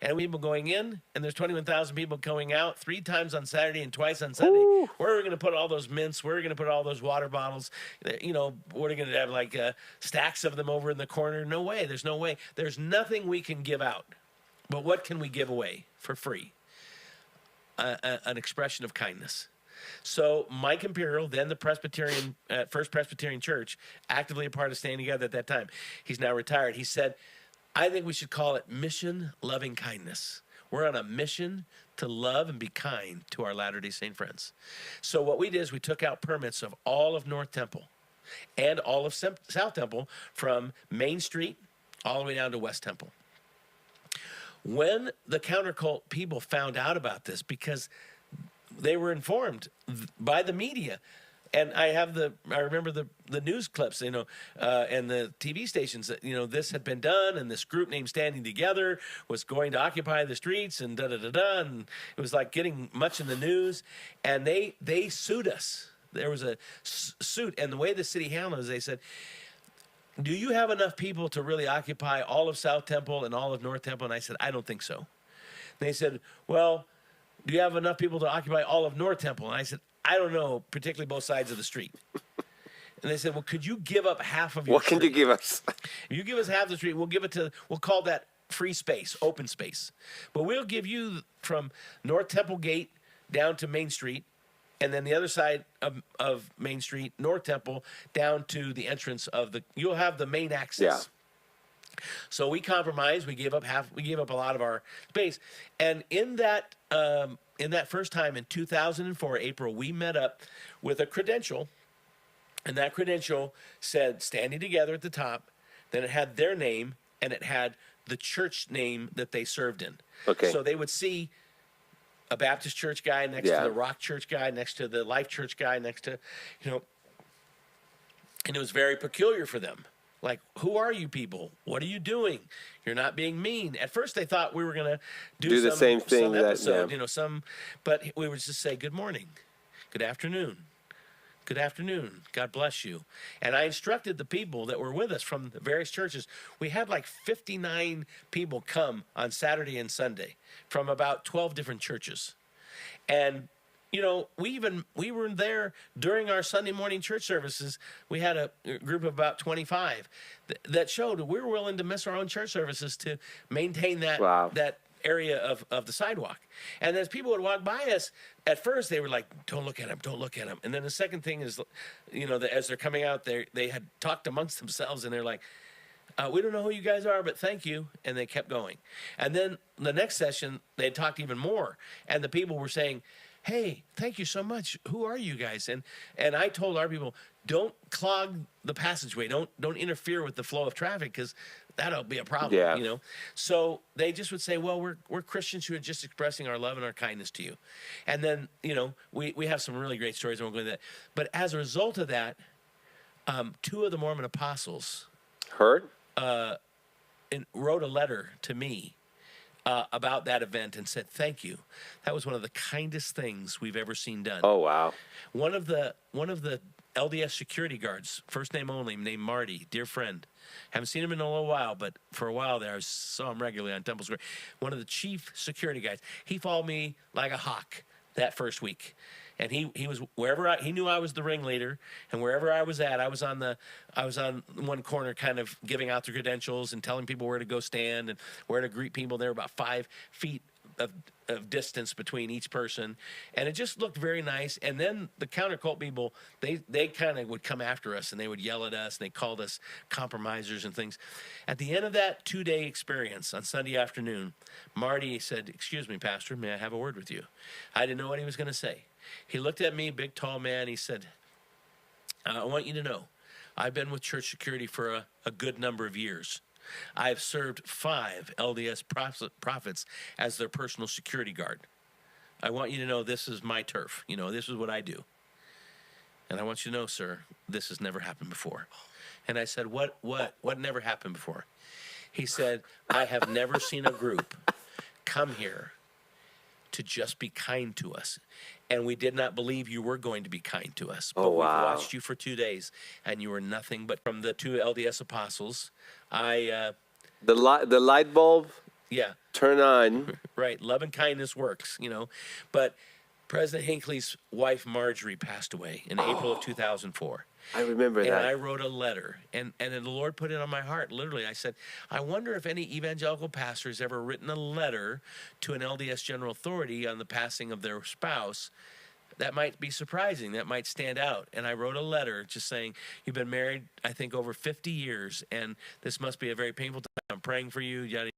And people going in, and there's 21,000 people going out 3 times on Saturday and twice on Sunday. Ooh. Where are we going to put all those mints? Where are we going to put all those water bottles? What are we going to have, like stacks of them over in the corner? No way. There's no way. There's nothing we can give out. But what can we give away for free? An expression of kindness. So Mike Imperial, then the Presbyterian, First Presbyterian Church, actively a part of Standing Together at that time. He's now retired. He said, I think we should call it mission loving kindness. We're on a mission to love and be kind to our Latter-day Saint friends. So what we did is we took out permits of all of North Temple and all of South Temple from Main Street all the way down to West Temple. When the countercult people found out about this, because they were informed by the media, and I remember the news clips, and the TV stations that, this had been done, and this group named Standing Together was going to occupy the streets, and and it was like getting much in the news, and they sued us. There was a suit, and the way the city handled it is they said, do you have enough people to really occupy all of South Temple and all of North Temple? And I said, I don't think so. And they said, well, do you have enough people to occupy all of North Temple? And I said, I don't know, particularly both sides of the street. And they said, well, could you give up half of your What can street? you give us? If you give us half the street, we'll call that free space, open space. But we'll give you from North Temple Gate down to Main Street, and then the other side of Main Street, North Temple, down to the entrance you'll have the main access. Yeah. So we compromised. We gave up a lot of our space. And in that first time in 2004, April, we met up with a credential, and that credential said Standing Together at the top. Then it had their name, and it had the church name that they served in. Okay. So they would see a Baptist church guy next to the Rock Church guy, next to the Life Church guy, next to, and it was very peculiar for them. Like, who are you people? What are you doing? You're not being mean. At first, they thought we were going to do the same thing. Some episode, but we would just say, good morning, good afternoon, good afternoon, God bless you. And I instructed the people that were with us from the various churches. We had like 59 people come on Saturday and Sunday from about 12 different churches. And we were there during our Sunday morning church services. We had a group of about 25 that showed we were willing to miss our own church services to maintain that area of the sidewalk. And as people would walk by us, at first they were like, don't look at him, don't look at him. And then the second thing is, as they're coming out, they had talked amongst themselves, and they're like, we don't know who you guys are, but thank you. And they kept going. And then the next session, they had talked even more. And the people were saying, hey, thank you so much. Who are you guys? And I told our people, don't clog the passageway. Don't interfere with the flow of traffic, because that'll be a problem. Yeah. So they just would say, well, we're Christians who are just expressing our love and our kindness to you. And then, we have some really great stories, and we'll go into that. But as a result of that, 2 of the Mormon apostles Heard? Wrote a letter to me about that event and said, thank you. That was one of the kindest things we've ever seen done. Oh, wow. One of the LDS security guards, first name only, named Marty, dear friend. Haven't seen him in a little while, but for a while there, I saw him regularly on Temple Square. One of the chief security guys. He followed me like a hawk that first week. And he was wherever he knew I was the ringleader, and wherever I was at, I was on one corner, kind of giving out the credentials and telling people where to go stand and where to greet people. There were about 5 feet of distance between each person, and it just looked very nice. And then the countercult people, they kind of would come after us, and they would yell at us, and they called us compromisers and things. At the end of that 2-day experience on Sunday afternoon, Marty said, excuse me, Pastor, may I have a word with you? I didn't know what he was going to say. He looked at me, big, tall man. He said, I want you to know, I've been with church security for a good number of years. I've served 5 LDS prophets as their personal security guard. I want you to know this is my turf. This is what I do. And I want you to know, sir, this has never happened before. And I said, what never happened before? He said, I have never seen a group come here to just be kind to us. And we did not believe you were going to be kind to us. But Oh, wow. We've watched you for 2 days, and you were nothing but from the 2 LDS apostles. The light bulb Yeah, turn on. right. Love and kindness works, But President Hinckley's wife, Marjorie, passed away in April of 2004. I remember And that. I wrote a letter, and then the Lord put it on my heart. Literally, I said, I wonder if any evangelical pastor has ever written a letter to an LDS general authority on the passing of their spouse. That might be surprising. That might stand out. And I wrote a letter just saying, you've been married, I think, over 50 years, and this must be a very painful time. I'm praying for you. Yada, yada.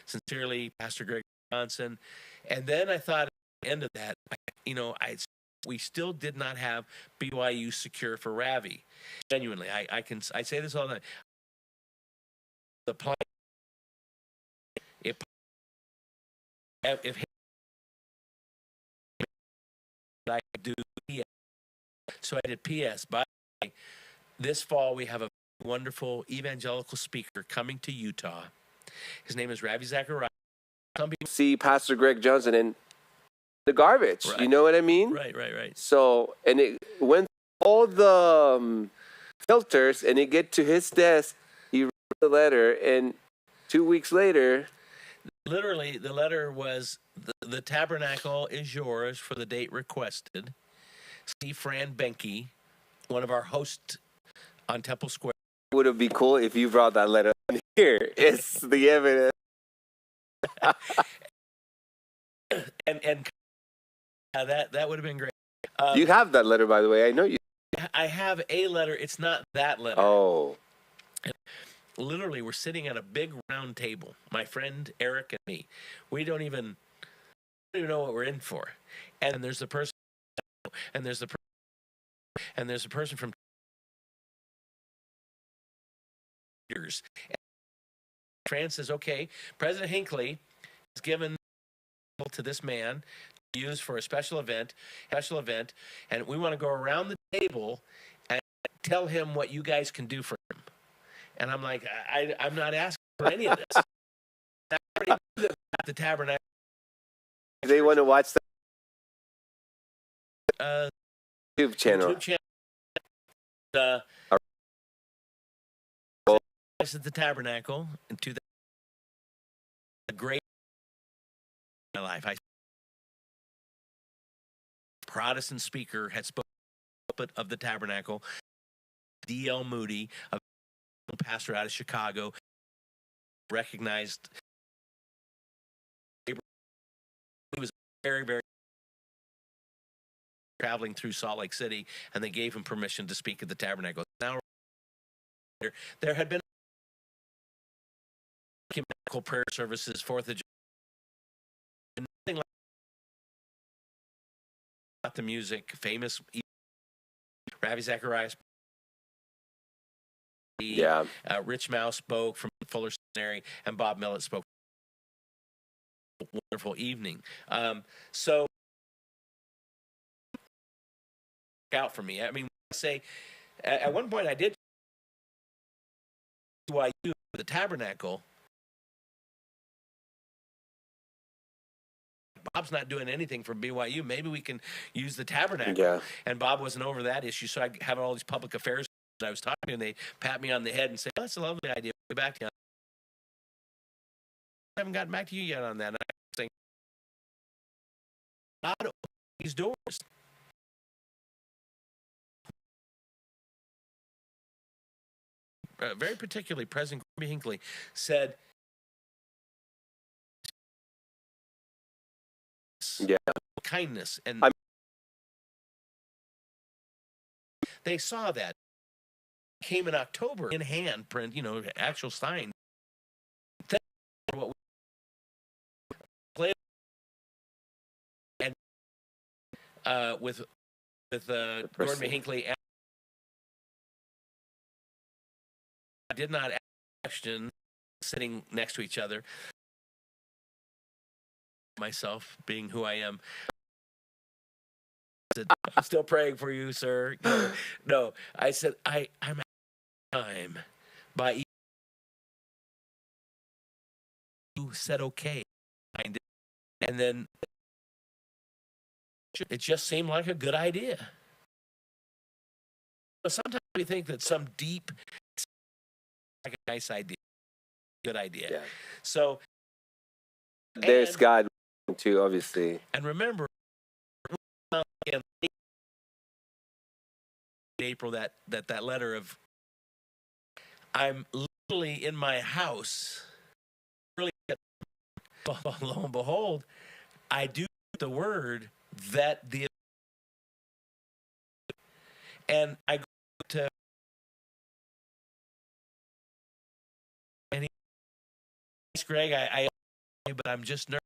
Sincerely, Pastor Greg Johnson. And then I thought at the end of that, we still did not have BYU secure for Ravi. Genuinely, I say this all the time. The plan, if I could do PS, so I did PS. By this fall, we have a wonderful evangelical speaker coming to Utah. His name is Ravi Zacharias. Some people See Pastor Greg Johnson in the garbage. Right. You know what I mean? Right. So, and it went all the filters, and it get to his desk. He wrote the letter, and 2 weeks later, Literally, the letter was, the tabernacle is yours for the date requested. See Fran Benke, one of our hosts on Temple Square. would it be cool if you brought that letter on here? It's the evidence. and that would have been great. You have that letter, by the way. I know you. I have a letter. It's not that letter. Oh. Literally, we're sitting at a big round table. My friend Eric and me. We don't even know what we're in for. And there's the person, and there's the person from years. Fran says, okay, President Hinckley has given to this man to use for a special event, and we want to go around the table and tell him what you guys can do for him. And I'm like, I'm not asking for any of this. I already do this at the tabernacle. They want to watch the YouTube channel. At the tabernacle in 2000. A great in my life. Protestant speaker had spoken of the tabernacle. D.L. Moody, a pastor out of Chicago, recognized he was very, very traveling through Salt Lake City, and they gave him permission to speak at the tabernacle. Now, there had been ecumenical prayer services, 4th of July, and nothing like the music. Famous Ravi Zacharias. Yeah. Rich Mouse spoke from Fuller Seminary, and Bob Millett spoke. Wonderful evening. So, out for me. I mean, I say at one point I did BYU the tabernacle. Bob's not doing anything for BYU. Maybe we can use the tabernacle. Yeah. And Bob wasn't over that issue, so I have all these public affairs. I was talking, and they pat me on the head and say, oh, "That's a lovely idea. We'll get back to you." I haven't gotten back to you yet on that. And I'm saying, God opened these doors. Very particularly, President Hinckley said, "Yeah, kindness," and they saw that. Came in October in hand print, actual sign. What we played and with Gordon B. Hinckley, I did not question sitting next to each other. Myself being who I am. I said, I'm still praying for you, sir. No, I said I'm at time by you said okay, and then it just seemed like a good idea. Sometimes we think that some deep, like a nice idea, good idea. Yeah. So there's And- God too, obviously. And remember, in April, that letter of, I'm literally in my house. Really, lo and behold, I do the word that the, and I go to, and he, Greg, I, but I'm just nervous.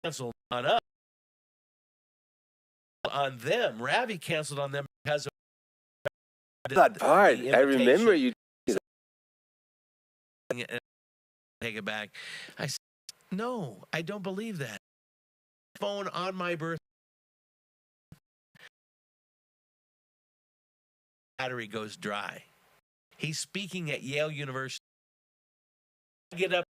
Canceled on us, on them. Ravi canceled on them because of That part, the I remember invitation. you. And take it back. I said, no, I don't believe that. Phone on my birth, battery goes dry. He's speaking at Yale University. I get up